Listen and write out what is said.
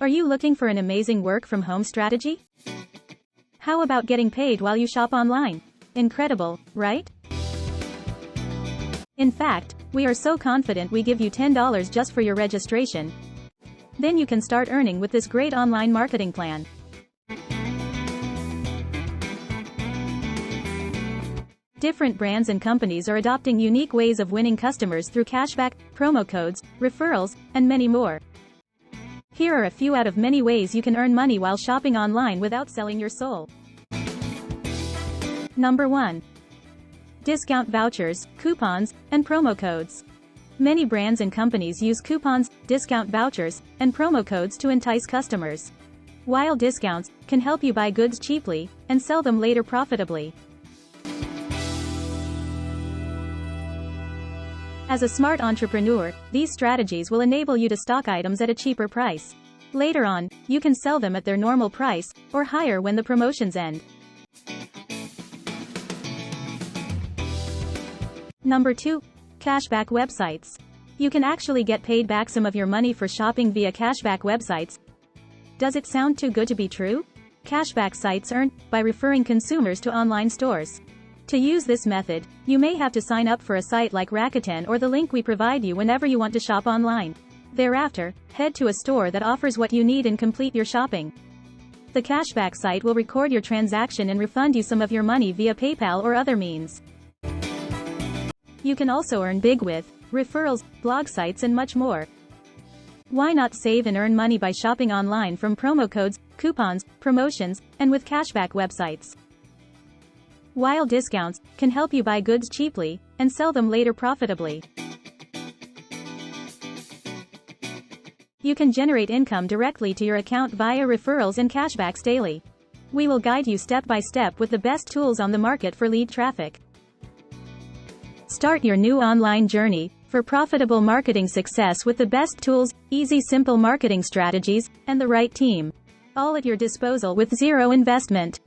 Are you looking for an amazing work-from-home strategy? How about getting paid while you shop online? Incredible, right? In fact, we are so confident we give you $10 just for your registration. Then you can start earning with this great online marketing plan. Different brands and companies are adopting unique ways of winning customers through cashback, promo codes, referrals, and many more. Here are a few out of many ways you can earn money while shopping online without selling your soul. Number 1. Discount vouchers, coupons, and promo codes. Many brands and companies use coupons, discount vouchers, and promo codes to entice customers. While discounts can help you buy goods cheaply and sell them later profitably. As a smart entrepreneur, these strategies will enable you to stock items at a cheaper price. Later on, you can sell them at their normal price, or higher when the promotions end. Number 2. Cashback websites. You can actually get paid back some of your money for shopping via cashback websites. Does it sound too good to be true? Cashback sites earn by referring consumers to online stores. To use this method, you may have to sign up for a site like Rakuten or the link we provide you whenever you want to shop online. Thereafter, head to a store that offers what you need and complete your shopping. The cashback site will record your transaction and refund you some of your money via PayPal or other means. You can also earn big with referrals, blog sites, and much more. Why not save and earn money by shopping online from promo codes, coupons, promotions, and with cashback websites? While discounts can help you buy goods cheaply and sell them later profitably. You can generate income directly to your account via referrals and cashbacks daily. We will guide you step by step with the best tools on the market for lead traffic. Start your new online journey for profitable marketing success with the best tools, easy simple marketing strategies, and the right team. All at your disposal with zero investment.